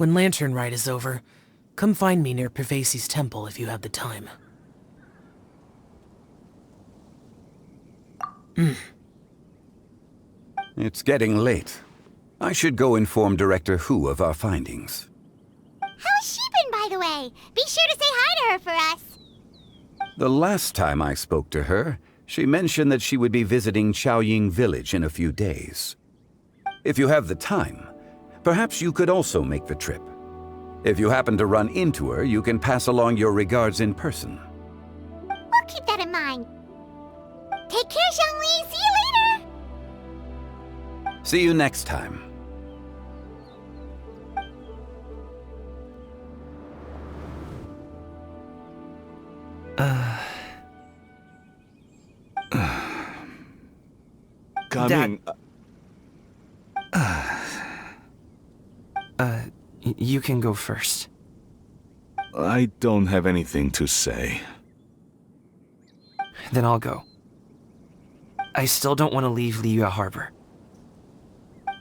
When Lantern Rite is over, come find me near Pervasi's temple if you have the time. It's getting late. I should go inform Director Hu of our findings. How's she been, by the way? Be sure to say hi to her for us. The last time I spoke to her, she mentioned that she would be visiting Chaoying Village in a few days. If you have the time, perhaps you could also make the trip. If you happen to run into her, you can pass along your regards in person. We'll keep that in mind. Take care, Zhongli. See you later. See you next time. Coming. You can go first. I don't have anything to say. Then I'll go. I still don't want to leave Liyue Harbor.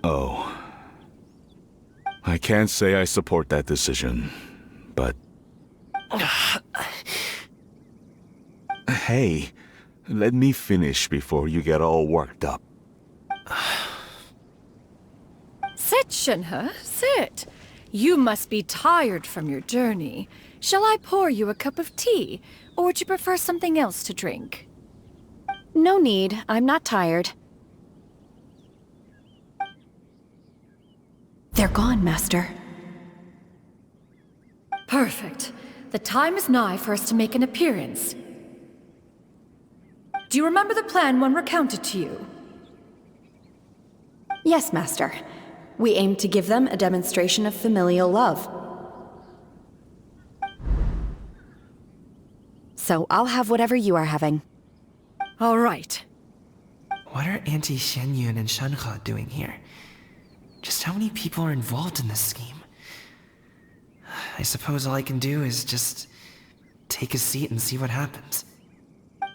Oh. I can't say I support that decision, but... Hey, let me finish before you get all worked up. Sit, Shenhe, sit. You must be tired from your journey. Shall I pour you a cup of tea, or would you prefer something else to drink? No need. I'm not tired. They're gone, Master. Perfect. The time is nigh for us to make an appearance. Do you remember the plan when recounted to you? Yes, Master. We aim to give them a demonstration of familial love. So I'll have whatever you are having. All right. What are Auntie Xianyun and Shenhe doing here? Just how many people are involved in this scheme? I suppose all I can do is just take a seat and see what happens.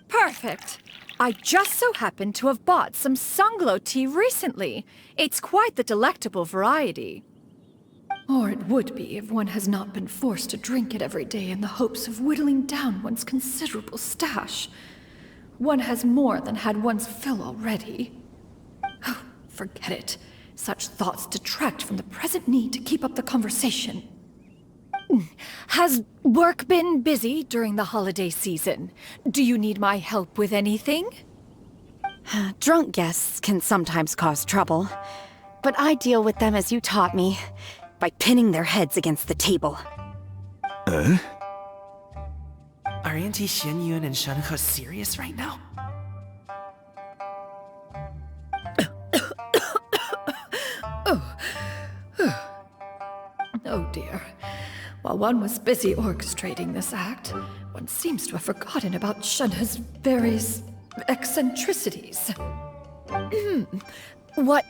Perfect. I just so happen to have bought some Sunglow tea recently. It's quite the delectable variety. Or it would be if one has not been forced to drink it every day in the hopes of whittling down one's considerable stash. One has more than had one's fill already. Oh, forget it. Such thoughts detract from the present need to keep up the conversation. Has work been busy during the holiday season? Do you need my help with anything? Drunk guests can sometimes cause trouble, but I deal with them as you taught me, by pinning their heads against the table. Are Auntie Xianyun and Shenhe serious right now? Oh dear. While one was busy orchestrating this act, one seems to have forgotten about Shenhe's various eccentricities. What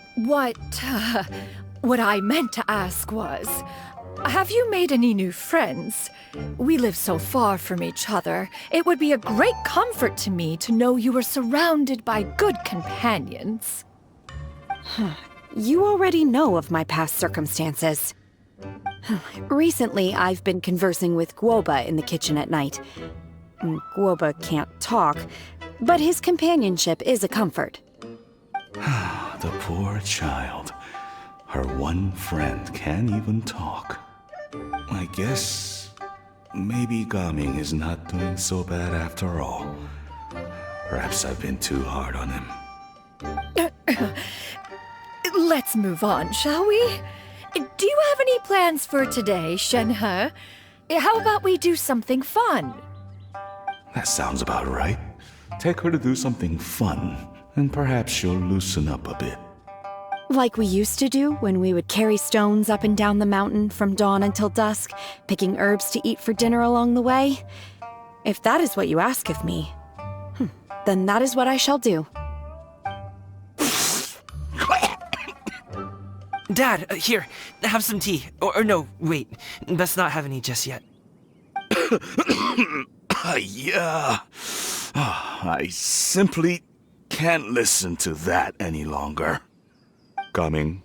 I meant to ask was, have you made any new friends? We live so far from each other. It would be a great comfort to me to know you were surrounded by good companions. You already know of my past circumstances. Recently, I've been conversing with Guoba in the kitchen at night. Guoba can't talk, but his companionship is a comfort. The poor child. Her one friend can't even talk. I guess maybe Gaming is not doing so bad after all. Perhaps I've been too hard on him. Let's move on, shall we? Do you have any plans for today, Shenhe? How about we do something fun? That sounds about right. Take her to do something fun, and perhaps she'll loosen up a bit. Like we used to do when we would carry stones up and down the mountain from dawn until dusk, picking herbs to eat for dinner along the way? If that is what you ask of me, then that is what I shall do. Dad, here, have some tea. Or no, wait, let's not have any just yet. Yeah. I simply can't listen to that any longer. Coming.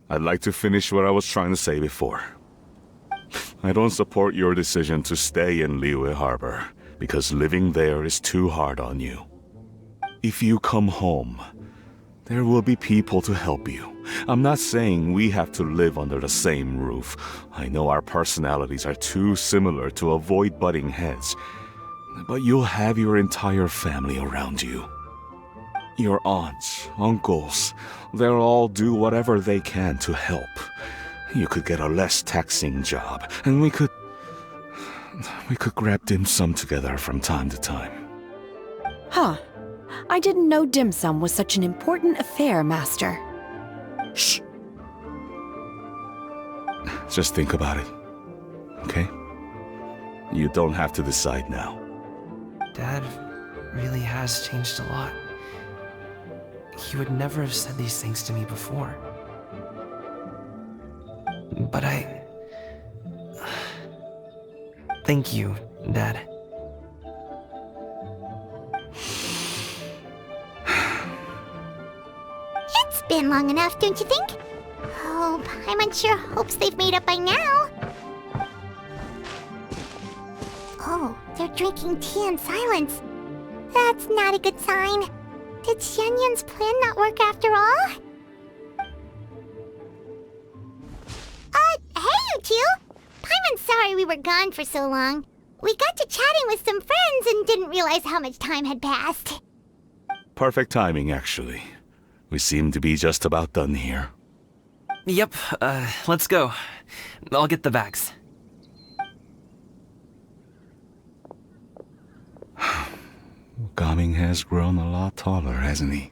I'd like to finish what I was trying to say before. I don't support your decision to stay in Liyue Harbor, because living there is too hard on you. If you come home, there will be people to help you. I'm not saying we have to live under the same roof. I know our personalities are too similar to avoid butting heads. But you'll have your entire family around you. Your aunts, uncles, they'll all do whatever they can to help. You could get a less taxing job, and we could grab dim sum together from time to time. Huh. I didn't know dim sum was such an important affair, Master. Shh. Just think about it, okay? You don't have to decide now. Dad really has changed a lot. He would never have said these things to me before. But thank you, Dad. It's been long enough, don't you think? Oh, Paimon sure hopes they've made up by now. Oh, they're drinking tea in silence. That's not a good sign. Did Xianyun's plan not work after all? Hey you two! Paimon's sorry we were gone for so long. We got to chatting with some friends and didn't realize how much time had passed. Perfect timing, actually. We seem to be just about done here. Yep, let's go. I'll get the bags. Gaming has grown a lot taller, hasn't he?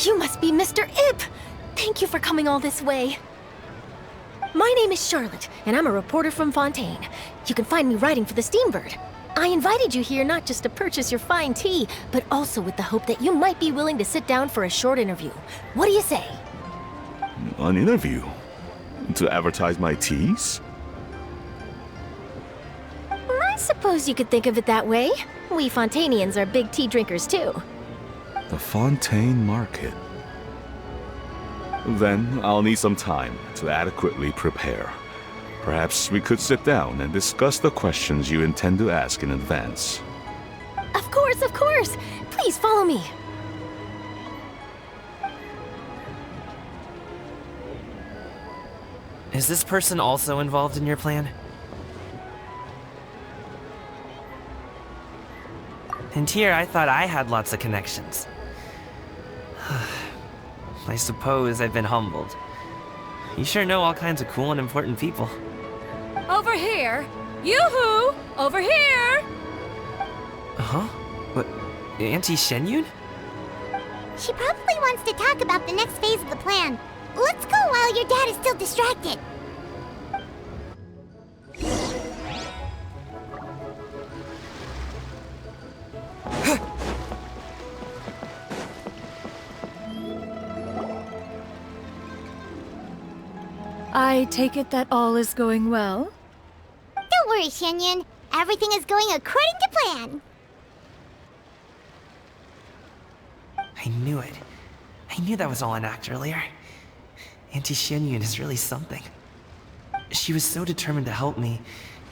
You must be Mr. Ip! Thank you for coming all this way. My name is Charlotte, and I'm a reporter from Fontaine. You can find me writing for the Steambird. I invited you here not just to purchase your fine tea, but also with the hope that you might be willing to sit down for a short interview. What do you say? An interview? To advertise my teas? I suppose you could think of it that way. We Fontainians are big tea drinkers too. The Fontaine Market. Then I'll need some time to adequately prepare. Perhaps we could sit down and discuss the questions you intend to ask in advance. Of course, of course! Please follow me. Is this person also involved in your plan? And here I thought I had lots of connections. I suppose I've been humbled. You sure know all kinds of cool and important people. Over here! Yoo-hoo! Over here! Huh? What? Auntie Shenyun? She probably wants to talk about the next phase of the plan. Let's go while your dad is still distracted. I take it that all is going well? Don't worry, Shenyun. Everything is going according to plan. I knew it. I knew that was all an act earlier. Auntie Shenyun is really something. She was so determined to help me,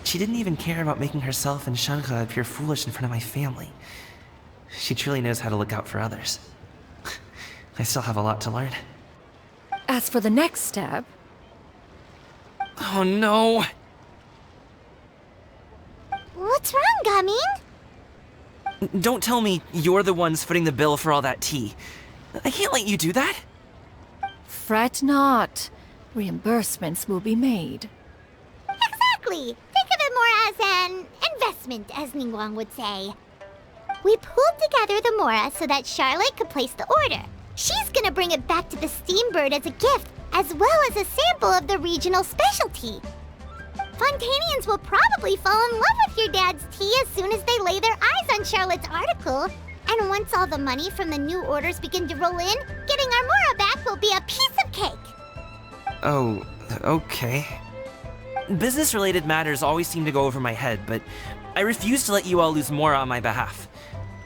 She didn't even care about making herself and Shanka appear foolish in front of my family. She truly knows how to look out for others. I still have a lot to learn. As for the next step... Oh no! What's wrong, Gaming? Don't tell me you're the ones footing the bill for all that tea. I can't let you do that. Fret not. Reimbursements will be made. Exactly! Think of it more as an investment, as Ningguang would say. We pooled together the Mora so that Charlotte could place the order. She's gonna bring it back to the Steambird as a gift, as well as a sample of the regional specialty. Fontanians will probably fall in love with your dad's tea as soon as they lay their eyes on Charlotte's article. And once all the money from the new orders begin to roll in, getting our Mora back will be a piece of cake. Oh, okay. Business-related matters always seem to go over my head, but I refuse to let you all lose Mora on my behalf.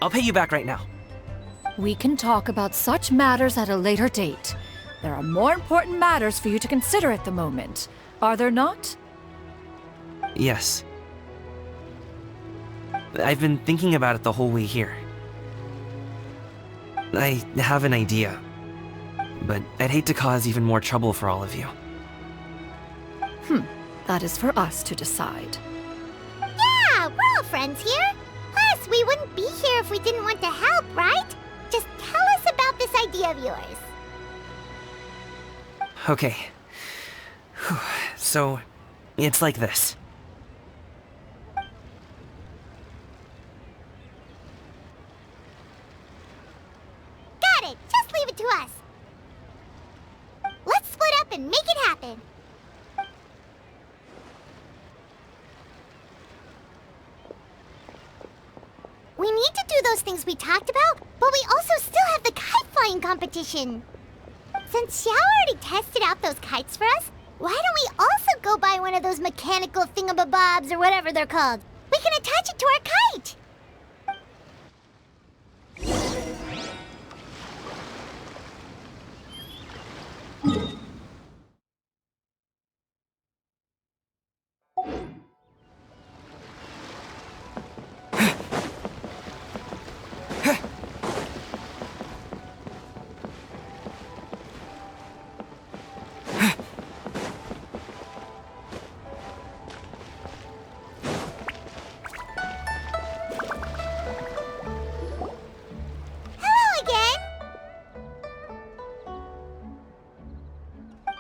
I'll pay you back right now. We can talk about such matters at a later date. There are more important matters for you to consider at the moment, are there not? Yes. I've been thinking about it the whole way here. I have an idea, but I'd hate to cause even more trouble for all of you. That is for us to decide. Yeah, we're all friends here. Plus, we wouldn't be here if we didn't want to help, right? Just tell us about this idea of yours. Okay. So, it's like this. Got it! Just leave it to us. Let's split up and make it happen. We need to do those things we talked about, but we also still have the kite flying competition. Since Xiao already tested out those kites for us, why don't we also go buy one of those mechanical thingamabobs or whatever they're called? We can attach it to our kite!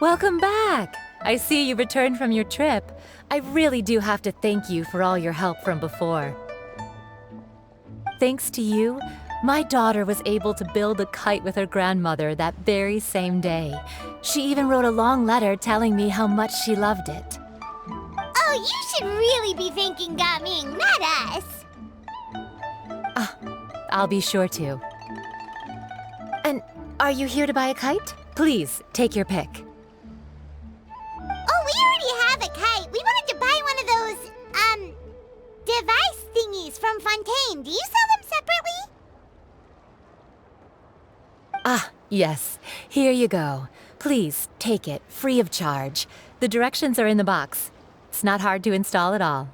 Welcome back! I see you returned from your trip. I really do have to thank you for all your help from before. Thanks to you, my daughter was able to build a kite with her grandmother that very same day. She even wrote a long letter telling me how much she loved it. Oh, you should really be thanking Gaming, not us! I'll be sure to. And are you here to buy a kite? Please, take your pick. Oh, we already have a kite. We wanted to buy one of those, device thingies from Fontaine. Do you sell them separately? Ah, yes. Here you go. Please, take it, free of charge. The directions are in the box. It's not hard to install at all.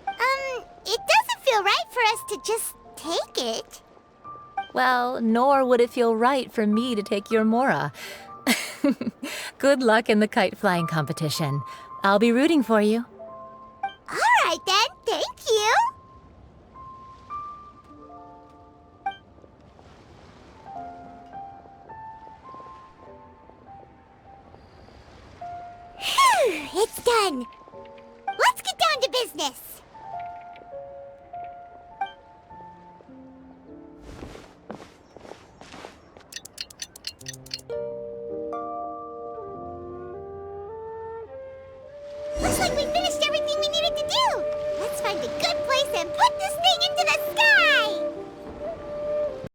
It doesn't feel right for us to just take it. Well, nor would it feel right for me to take your Mora. Good luck in the kite flying competition. I'll be rooting for you. All right then, thank you. Phew, it's done. Let's get down to business. Looks like we finished everything we needed to do. Let's find a good place and put this thing